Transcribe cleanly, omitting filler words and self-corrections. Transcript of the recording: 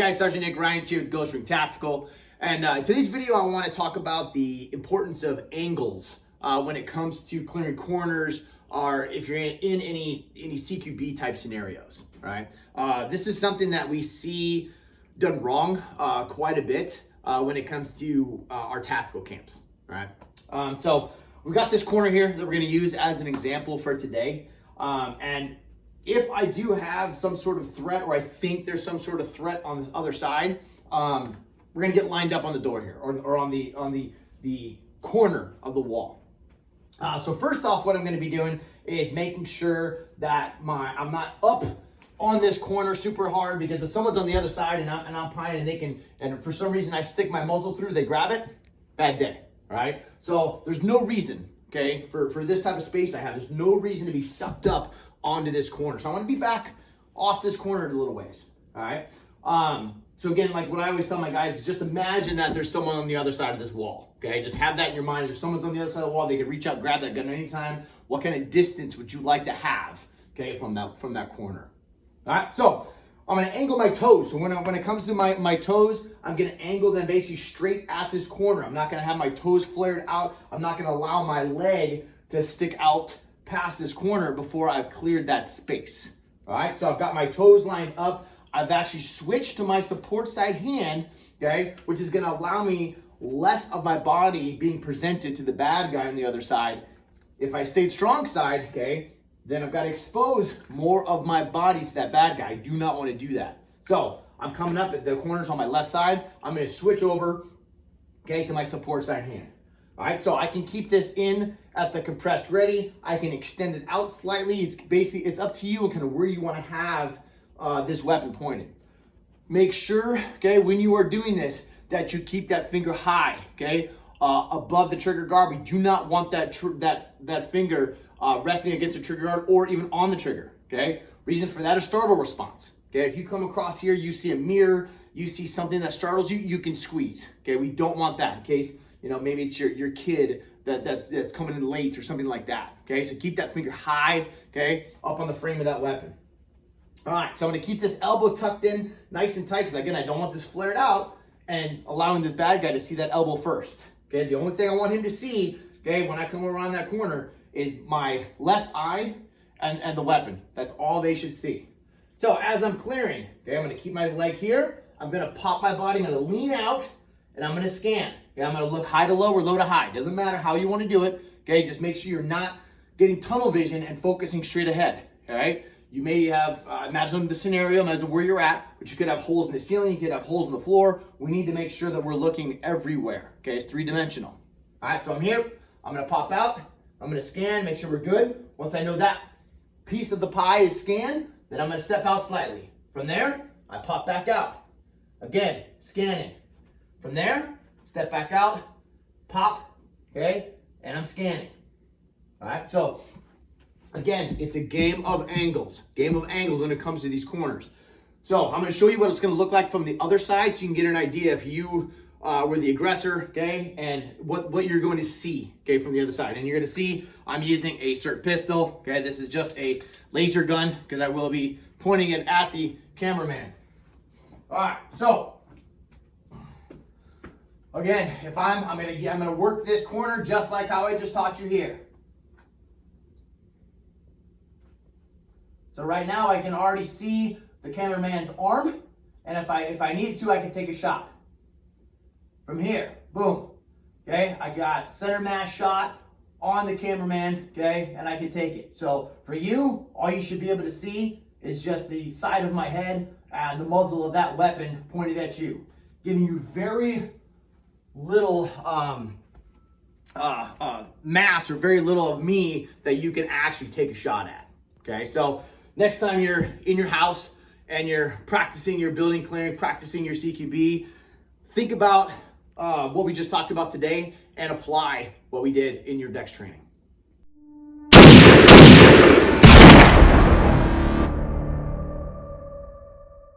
Guys, Sgt Nick Rians here with Ghost Ring Tactical, and in today's video I want to talk about the importance of angles when it comes to clearing corners, or if you're in any CQB type scenarios. Right? This is something that we see done wrong quite a bit when it comes to our tactical camps. Right? So we've got this corner here that we're going to use as an example for today, and if I do have some sort of threat, or I think there's some sort of threat on this other side, we're gonna get lined up on the door here, or on the corner of the wall. So first off, what I'm gonna be doing is making sure that I'm not up on this corner super hard, because if someone's on the other side and I'm prying and for some reason I stick my muzzle through, they grab it, bad day, all right? So there's no reason, okay, for this type of space there's no reason to be sucked up onto this corner. So I want to be back off this corner a little ways. All right. So again, like what I always tell my guys is just imagine that there's someone on the other side of this wall. Okay. Just have that in your mind. If someone's on the other side of the wall, they can reach out, grab that gun at any time. What kind of distance would you like to have, okay, from that corner? All right. So I'm going to angle my toes. So when it comes to my toes, I'm going to angle them basically straight at this corner. I'm not going to have my toes flared out. I'm not going to allow my leg to stick out past this corner before I've cleared that space. All right, so I've got my toes lined up. I've actually switched to my support side hand, okay, which is gonna allow me less of my body being presented to the bad guy on the other side. If I stayed strong side, okay, then I've got to expose more of my body to that bad guy. I do not want to do that. So I'm coming up at the corners on my left side. I'm gonna switch over, okay, to my support side hand. All right, so I can keep this in at the compressed ready. I can extend it out slightly. It's up to you and kind of where you want to have this weapon pointed. Make sure, okay, when you are doing this, that you keep that finger high, okay, above the trigger guard. We do not want that finger resting against the trigger guard or even on the trigger, okay? Reason for that is startle response, okay? If you come across here, you see a mirror, you see something that startles you, you can squeeze, okay? We don't want that in case, you know, maybe it's your kid that's coming in late or something like that, okay? So keep that finger high, okay, up on the frame of that weapon. All right, so I'm gonna keep this elbow tucked in nice and tight, because again, I don't want this flared out and allowing this bad guy to see that elbow first, okay? The only thing I want him to see, okay, when I come around that corner is my left eye and the weapon. That's all they should see. So as I'm clearing, okay, I'm gonna keep my leg here, I'm gonna pop my body, I'm gonna lean out, and I'm gonna scan. Okay, I'm gonna look high to low or low to high. Doesn't matter how you wanna do it. Okay, just make sure you're not getting tunnel vision and focusing straight ahead. All right. You may have, imagine the scenario, imagine where you're at, but you could have holes in the ceiling, you could have holes in the floor. We need to make sure that we're looking everywhere. Okay, it's three-dimensional. All right, so I'm here. I'm gonna pop out. I'm gonna scan, make sure we're good. Once I know that piece of the pie is scanned, then I'm gonna step out slightly. From there, I pop back out. Again, scanning. From there, step back out, pop, okay, and I'm scanning. All right, so again, it's a game of angles when it comes to these corners. So I'm gonna show you what it's gonna look like from the other side so you can get an idea if you were the aggressor, okay, and what you're going to see, okay, from the other side. And you're gonna see I'm using a SIRT pistol, okay, this is just a laser gun because I will be pointing it at the cameraman. All right, so again, if I'm gonna work this corner just like how I just taught you here. So right now I can already see the cameraman's arm, and if I needed to, I could take a shot. From here, boom. Okay, I got center mass shot on the cameraman, okay, and I can take it. So for you, all you should be able to see is just the side of my head and the muzzle of that weapon pointed at you, giving you very little mass or very little of me that you can actually take a shot at. Okay, so next time you're in your house and you're practicing your building clearing, practicing your CQB, think about what we just talked about today and apply what we did in your DEX training.